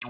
Hey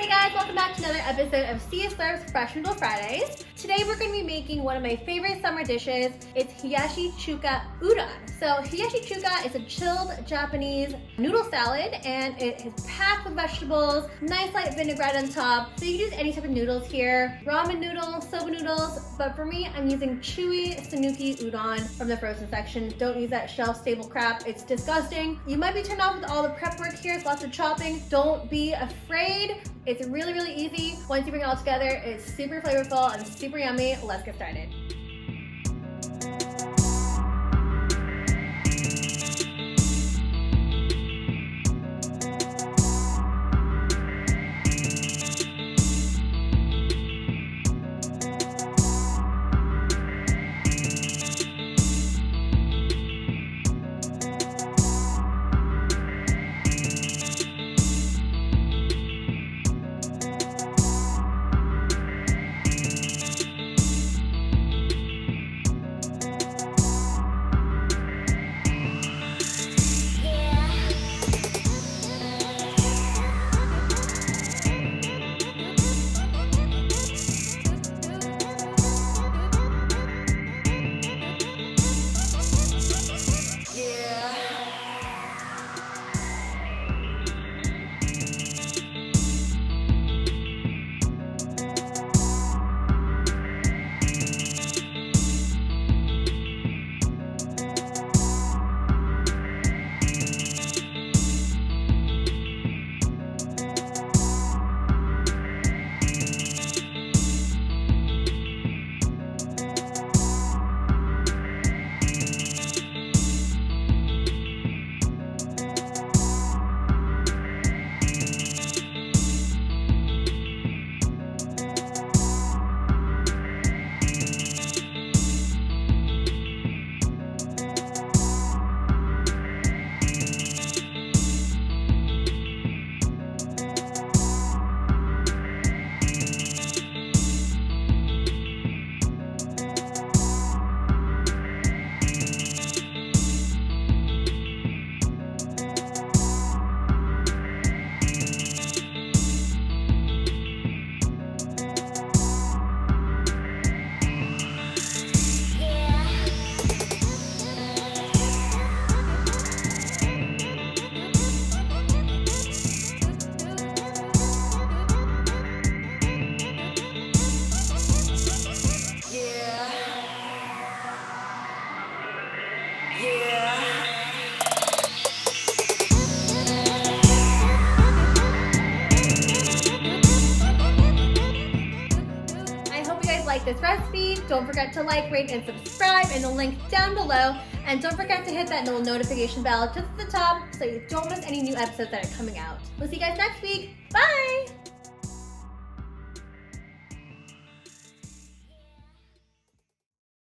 guys, welcome back to another episode of Sia Serves Fresh Noodle Fridays. Today we're going to be making one of my favorite summer dishes. It's HIYASHI CHUKA UDON. So HIYASHI CHUKA is a chilled Japanese noodle salad, and it is packed with vegetables, nice light vinaigrette on top. So you can use any type of noodles here, ramen noodles, soba noodles, but for me I'm using chewy sanuki udon from the frozen section. Don't use that shelf stable crap, it's disgusting. You might be turned off with all the prep work here, it's lots of chopping. Don't be afraid. It's really, really easy. Once you bring it all together, it's super flavorful and super yummy. Let's get started. Like this recipe, don't forget to like, rate, and subscribe in the link down below, and don't forget to hit that little notification bell just at the top so you don't miss any new episodes that are coming out. We'll see you guys next week. Bye!